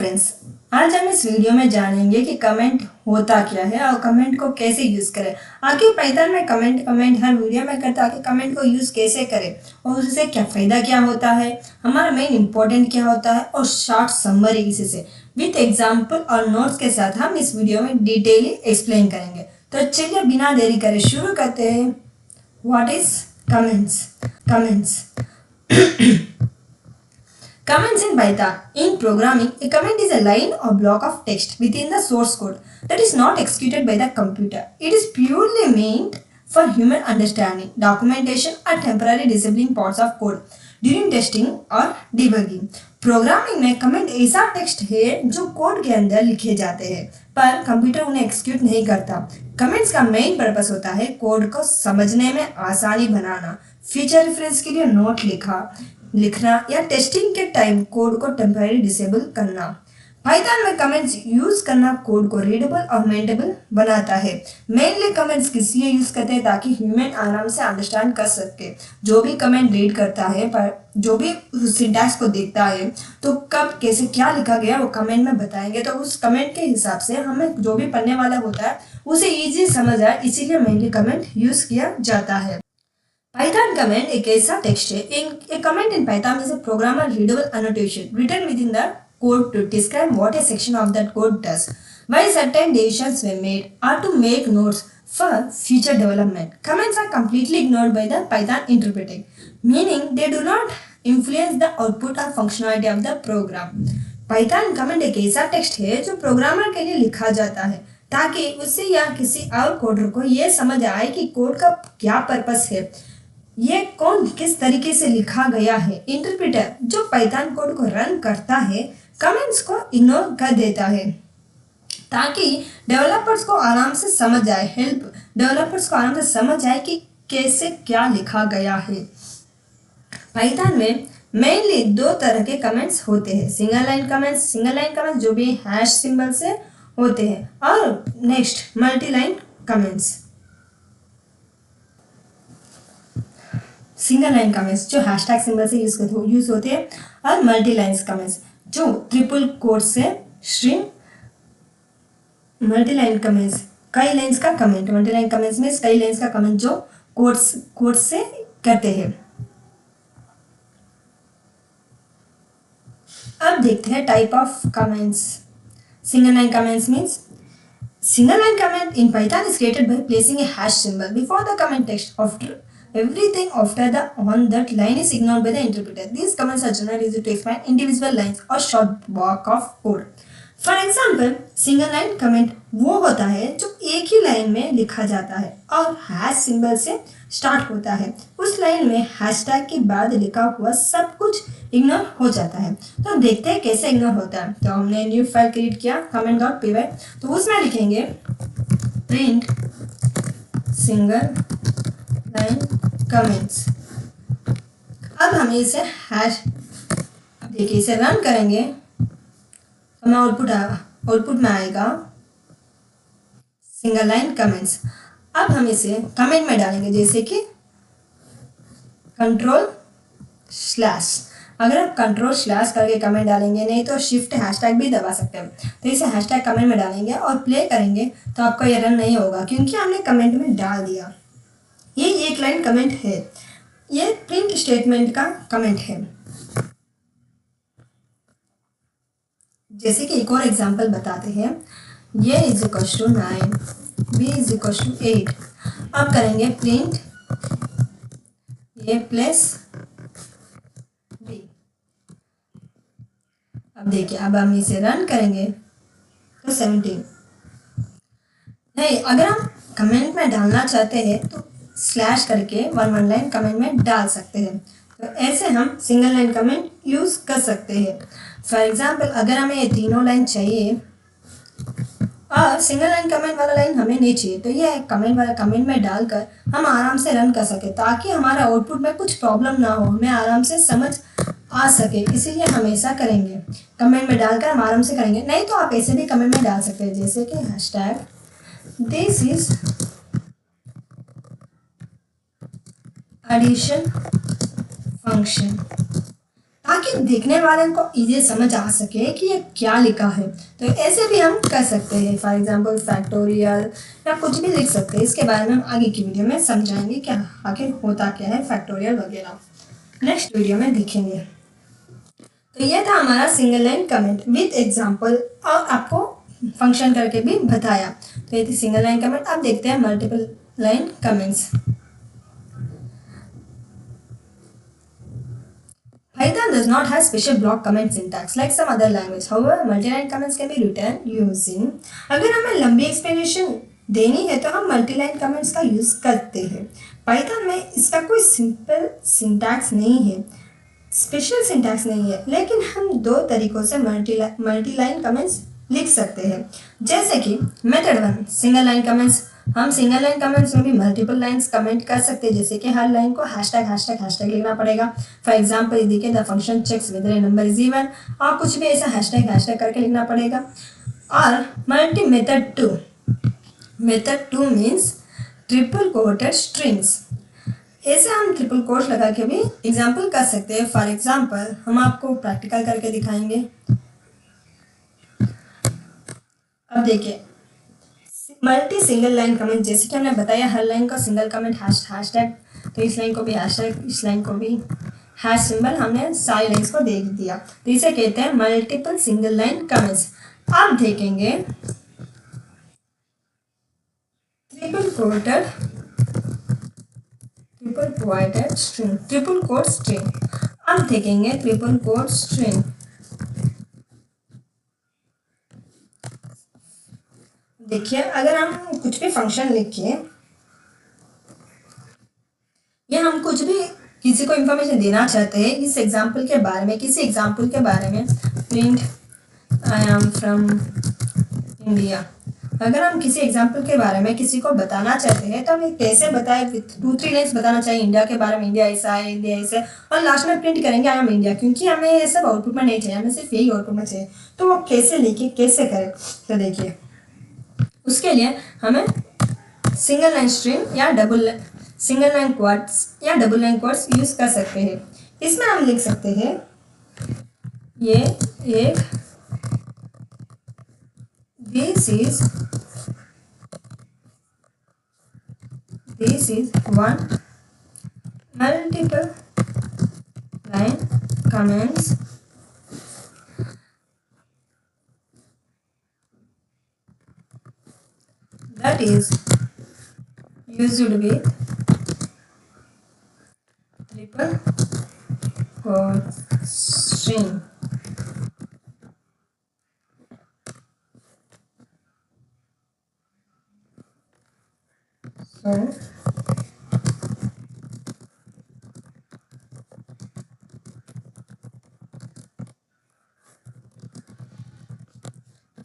Friends, आज हम इस वीडियो में जानेंगे कि कमेंट होता क्या है और कमेंट को कैसे यूज करें। आखिर पाइथन में कमेंट हर वीडियो में करता है कि कमेंट को यूज कैसे करें और उससे क्या फायदा क्या होता है, हमारा मेन इंपॉर्टेंट क्या होता है और शॉर्ट समरी इसी से विथ एग्जाम्पल और नोट्स के साथ हम इस वीडियो में डिटेली एक्सप्लेन करेंगे। तो चलिए बिना देरी करे शुरू करते हैं। What is comments? Comments in Python. In programming, a comment is a line or block of text within the source code that is not executed by the computer. It is purely meant for human understanding, documentation, or temporary disabling parts of code during testing or debugging. Programming में comment ऐसा text है जो code के अंदर लिखे जाते हैं पर कंप्यूटर उन्हें एक्सिक्यूट नहीं करता। कमेंट्स का मेन पर्पस होता है कोड को समझने में आसानी बनाना, फीचर रेफरेंस के लिए नोट लिखना या टेस्टिंग के टाइम कोड को टेम्पररी डिसेबल करना। पाइथन में कमेंट्स यूज करना कोड को रीडेबल और मेंटेबल बनाता है। मेनली कमेंट्स किस लिए यूज करते हैं ताकि ह्यूमन आराम से अंडरस्टैंड कर सके। जो भी कमेंट रीड करता है पर जो भी सिंटैक्स को देखता है तो कब कैसे क्या लिखा गया वो कमेंट में बताएंगे, तो उस कमेंट के हिसाब से हमें जो भी पढ़ने वाला होता है उसे ईजी समझ आए, इसीलिए मेनली कमेंट यूज किया जाता है। Python comment एक ऐसा टेक्स्ट है। A comment in Python is a programmer readable annotation written within the code to describe what a section of that code does, why certain decisions were made, or to make notes for future development. Comments are completely ignored by the Python interpreter, meaning they do not influence the output or functionality of the program. Python comment एक ऐसा text है जो programmer के लिए लिखा जाता है ताकि उससे या किसी और कोडर को यह समझ आए कि कोड का क्या पर्पस है, ये कौन किस तरीके से लिखा गया है। इंटरप्रेटर जो पाइथन कोड को रन करता है कमेंट्स को इग्नोर कर देता है ताकि डेवलपर्स को आराम से समझ आए कि कैसे क्या लिखा गया है। पाइथन में मेनली दो तरह के कमेंट्स होते हैं, सिंगल लाइन कमेंट्स जो भी हैश सिंबल से होते हैं और next multi line comments. Single line comments जो हैशटैग सिंबल से यूज होते हैं और मल्टी लाइन्स कमेंट्स जो ट्रिपल कोट से स्ट्रिंग। मल्टी लाइन कमेंट्स कई लाइन्स का कमेंट, मल्टी लाइन कमेंट्स में कई लाइन्स का कमेंट जो कोट से करते हैं। अब देखते हैं type of comments. Single line comments means single line comment in Python is created by placing a hash symbol before the comment text. Everything after the on that line is ignored by the interpreter. These comments are generally used to expand individual lines or short block of code. For example, single line comment वो होता है जो एक ही line में लिखा जाता है और हैश सिंबल से स्टार्ट होता है। उस लाइन में हैशटैग के बाद लिखा हुआ सब कुछ इग्नोर हो जाता है। तो देखते हैं कैसे इग्नोर होता है। तो हमने न्यू फाइल क्रिएट किया comment.py, तो उसमें लिखेंगे प्रिंट सिंगल लाइन कमेंट्स। अब हमें इसे हैश देखिए इसे रन करेंगे तो हमें आउटपुट में आएगा सिंगल लाइन कमेंट्स। अब हम इसे कमेंट में डालेंगे जैसे कि कंट्रोल स्लैश। अगर आप कंट्रोल स्लैश करके कमेंट डालेंगे, नहीं तो शिफ्ट हैशटैग भी दबा सकते हैं, तो इसे हैशटैग कमेंट में डालेंगे और प्ले करेंगे तो आपका ये रन नहीं होगा क्योंकि हमने कमेंट में डाल दिया। ये एक लाइन कमेंट है, ये प्रिंट स्टेटमेंट का कमेंट है। जैसे कि एक और एग्जांपल बताते हैं, A is equal to 9, B is equal to 8। अब करेंगे प्रिंट ए प्लस बी। अब देखिए अब हम इसे रन करेंगे तो 17। नहीं, अगर हम कमेंट में डालना चाहते हैं तो स्लैश करके वन लाइन कमेंट में डाल सकते हैं। तो ऐसे हम सिंगल लाइन कमेंट यूज कर सकते हैं। फॉर एग्जांपल अगर हमें ये तीनों लाइन चाहिए और सिंगल लाइन कमेंट वाला लाइन हमें नहीं चाहिए, तो ये कमेंट वाला कमेंट में डालकर हम आराम से रन कर सके ताकि हमारा आउटपुट में कुछ प्रॉब्लम ना हो, हमें आराम से समझ आ सके। इसीलिए हम ऐसा करेंगे, कमेंट में डालकर हम आराम से करेंगे। नहीं तो आप ऐसे भी कमेंट में डाल सकते हैं जैसे कि hashtag this is addition function, ताकि देखने वाले को इजी समझ आ सके कि ये क्या लिखा है। तो ऐसे भी हम कर सकते हैं, फॉर एग्जांपल फैक्टोरियल या कुछ भी लिख सकते हैं। इसके बारे में हम आगे की वीडियो में समझाएंगे क्या आखिर होता क्या है फैक्टोरियल वगैरह, नेक्स्ट वीडियो में देखेंगे। तो ये था हमारा single line comment with example और आपको फंक्शन करके भी बताया। तो ये थी सिंगल लाइन कमेंट। अब देखते हैं multiple line comments. Python does not have special block comment syntax like some other language. However, multi-line comments can be written using, अगर हमें लंबी एक्सप्लेनेशन देनी है तो हम मल्टी-लाइन कमेंट्स का यूज करते हैं। पाइथन में इसका कोई सिंपल सिंटैक्स नहीं है, स्पेशल सिंटैक्स नहीं है, लेकिन हम दो तरीकों से मल्टी-लाइन कमेंट्स लिख सकते हैं। जैसे कि मेथड 1 सिंगल लाइन कमेंट्स। हम सिंगल लाइन कमेंट्स में भी मल्टीपल लाइंस कमेंट कर सकते हैं, जैसे कि हर लाइन को हैशटैग लिखना पड़ेगा। फॉर एग्जांपल ये देखिए, the function checks whether a number is even, और कुछ भी ऐसा हैशटैग करके लिखना पड़ेगा। और multi method two means triple quoted strings. ऐसे हम ट्रिपल कोट्स लगा के भी एग्जाम्पल कर सकते हैं। फॉर एग्जाम्पल हम आपको प्रैक्टिकल करके दिखाएंगे। अब देखिए, मल्टी सिंगल लाइन कमेंट, जैसे कि हमने बताया हर लाइन का सिंगल कमेंट हैशटैग, तो इस लाइन को भी हैशटैग, इस लाइन को भी हैश सिंबल, हमने सारी लाइन्स को दे दिया। तो इसे कहते हैं मल्टीपल सिंगल लाइन कमेंट्स। आप देखेंगे triple quoted string, triple quote string. अब देखेंगे ट्रिपल कोट स्ट्रिंग। देखिए, अगर हम कुछ भी फंक्शन लिखिए या हम कुछ भी किसी को इंफॉर्मेशन देना चाहते हैं इस एग्जाम्पल के बारे में, किसी एग्जाम्पल के बारे में, print I am from India. अगर हम किसी एग्जाम्पल के बारे में किसी को बताना चाहते हैं तो हमें कैसे बताए, 2-3 लाइन्स बताना चाहिए इंडिया के बारे में, इंडिया ऐसा है, इंडिया ऐसे, और लास्ट में प्रिंट करेंगे आई एम इंडिया, क्योंकि हमें ये सब आउटपुट में नहीं चाहिए, हमें सिर्फ यही आउटपुट में चाहिए। तो वो कैसे लिखे, कैसे करें, तो देखिए उसके लिए हमें सिंगल लाइन स्ट्रिंग या सिंगल लाइन क्वाड्स या डबल लाइन क्वाड्स यूज कर सकते हैं। इसमें हम लिख सकते हैं ये एक, this is one multiple line comments that is used with triple quote string. So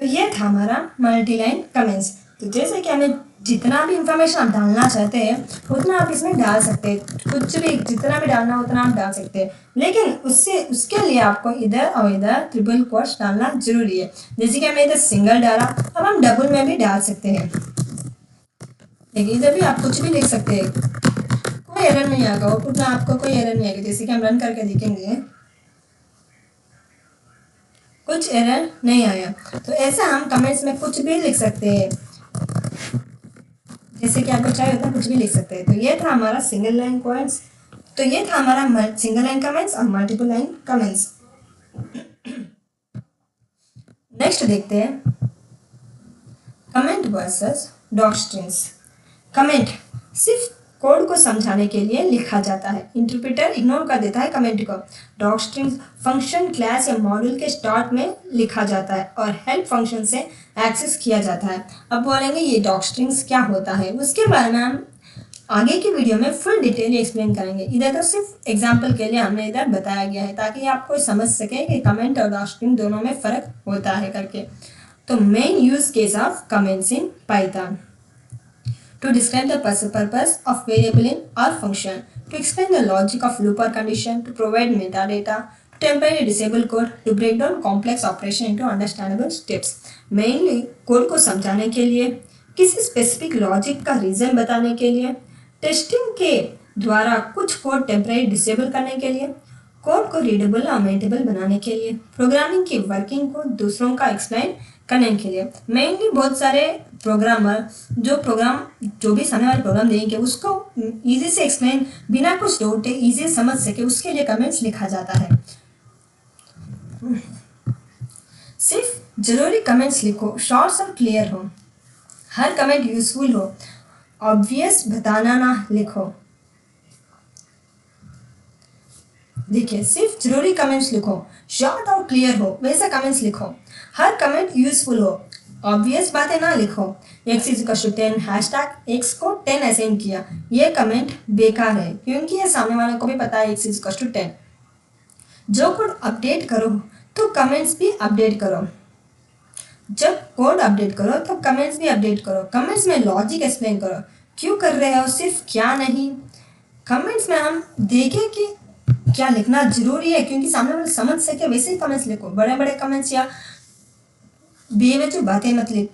ये था हमारा मल्टी लाइन कमेंट्स। तो जैसे कि हमें जितना भी इंफॉर्मेशन आप डालना चाहते हैं उतना आप इसमें डाल सकते हैं, कुछ भी जितना भी डालना उतना आप डाल सकते हैं, लेकिन उसके लिए आपको इधर और इधर ट्रिपल कोट्स डालना जरूरी है। जैसे कि हमने इधर सिंगल डाला, अब हम डबल में भी डाल सकते हैं। देखिए इधर भी आप कुछ भी लिख सकते हैं, कोई एरर नहीं आएगा, आउटपुट में आपको कोई एरर नहीं आएगा। जैसे कि हम रन करके देखेंगे, कुछ एरर नहीं आया। तो ऐसा हम कमेंट्स में कुछ भी लिख सकते हैं, जैसे कि आपको चाहिए होता है कुछ भी लिख सकते हैं। तो ये था हमारा सिंगल लाइन कमेंट्स, तो ये था हमारा सिंगल लाइन कमेंट्स और मल्टीपल लाइन कमेंट्स। नेक्स्ट देखते हैं comment versus doc strings. Comment सिर्फ कोड को समझाने के लिए लिखा जाता है, इंटरप्रेटर इग्नोर कर देता है कमेंट को। डॉक स्ट्रिंग्स फंक्शन, क्लास या मॉड्यूल के स्टार्ट में लिखा जाता है और हेल्प फंक्शन से एक्सेस किया जाता है। अब बोलेंगे ये डॉक स्ट्रिंग्स क्या होता है, उसके बारे में हम आगे की वीडियो में फुल डिटेल एक्सप्लेन करेंगे। इधर तो सिर्फ एग्जाम्पल के लिए हमने इधर बताया गया है ताकि आपको समझ सके कि कमेंट और डॉक स्ट्रिंग दोनों में फ़र्क होता है करके। तो main use case of comments in Python: to describe the purpose of variable in or function, to explain the logic of loop or condition, to provide metadata, to temporarily disable code, to break down complex operation into understandable steps. Mainly code को समझाने के लिए, किसी specific logic का reason बताने के लिए, testing के द्वारा कुछ कोड टेम्परेरी डिसेबल करने के लिए, कोड को रीडेबल और मेंटेबल बनाने के लिए, प्रोग्रामिंग की वर्किंग को दूसरों का एक्सप्लेन करने के लिए। मेनली बहुत सारे प्रोग्रामर जो भी सामने वाले प्रोग्राम देंगे उसको इजी से एक्सप्लेन बिना कुछ डाउट इजी समझ सके उसके लिए कमेंट्स लिखा जाता है। सिर्फ जरूरी कमेंट्स लिखो, शॉर्ट्स और क्लियर हो, हर कमेंट यूजफुल हो, ऑब्वियस बताना ना लिखो। देखिए, सिर्फ जरूरी कमेंट्स लिखो, शॉर्ट और क्लियर हो, वैसा कमेंट्स लिखो, हर कमेंट यूजफुल हो, ऑब्वियस बातें ना लिखो। x = 10 हैशटैग x को 10 असाइन किया, ये कमेंट बेकार है क्योंकि ये सामने वाले को भी पता है x = 10। जो कोड अपडेट करो तो कमेंट्स भी अपडेट करो, जब कोड अपडेट करो तो कमेंट्स भी अपडेट करो। कमेंट्स में लॉजिक एक्सप्लेन करो, क्यों कर रहे हो, सिर्फ क्या नहीं। कमेंट्स में हम देखें कि क्या लिखना जरूरी है क्योंकि सामने वाले समझ सके, वैसे ही कमेंट्स लिखो। बड़े बड़े कमेंट्स या बेवजह बातें मत लिख,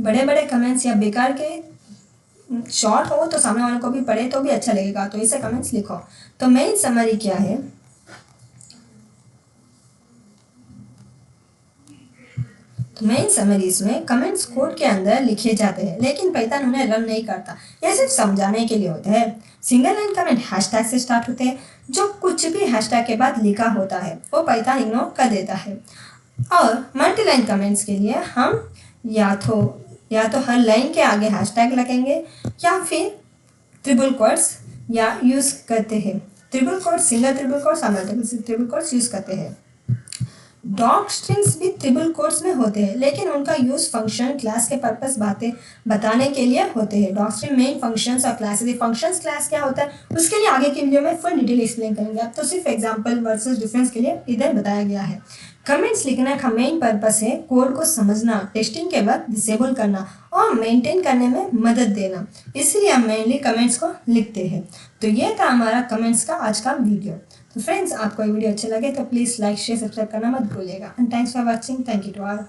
बड़े बड़े कमेंट्स या बेकार के शॉर्ट हो तो सामने वाले को भी पढ़े तो भी अच्छा लगेगा, तो ऐसे कमेंट्स लिखो। तो मेन समरी क्या है, तो मेन समरीज में कमेंट्स कोड के अंदर लिखे जाते हैं लेकिन पाइथन उन्हें रन नहीं करता, यह सिर्फ समझाने के लिए होते हैं। सिंगल लाइन कमेंट हैशटैग से स्टार्ट होते हैं, जो कुछ भी हैशटैग के बाद लिखा होता है वो पाइथन इग्नोर कर देता है। और मल्टी लाइन कमेंट्स के लिए हम या तो हर लाइन के आगे हैशटैग लगेंगे या फिर ट्रिपल कोट्स या यूज करते हैं। Triple quotes, single triple quotes और मल्टीपल ट्रिपल कोट्स यूज करते हैं। डॉक स्ट्रिंग्स भी ट्रिपल कोट्स में होते हैं लेकिन उनका यूज फंक्शन क्लास के पर्पस बातें बताने के लिए होते हैं। डॉक स्ट्रिंग मेन फंक्शंस और क्लासेस, फंक्शंस क्लास क्या होता है उसके लिए आगे की वीडियो में फुल डिटेल एक्सप्लेन करेंगे, अब तो सिर्फ एग्जांपल वर्सेस डिफरेंस के लिए इधर बताया गया है। कमेंट्स लिखने का मेन पर्पस है कोड को समझना, टेस्टिंग के वक्त डिसेबल करना और मेंटेन करने में मदद देना, इसलिए हम मेनली कमेंट्स को लिखते हैं। तो ये था हमारा कमेंट्स का आज का वीडियो। तो फ्रेंड्स, आपको ये वीडियो अच्छे लगे तो प्लीज़ लाइक शेयर सब्सक्राइब करना मत भूलिएगा। And thanks for watching, thank you to all.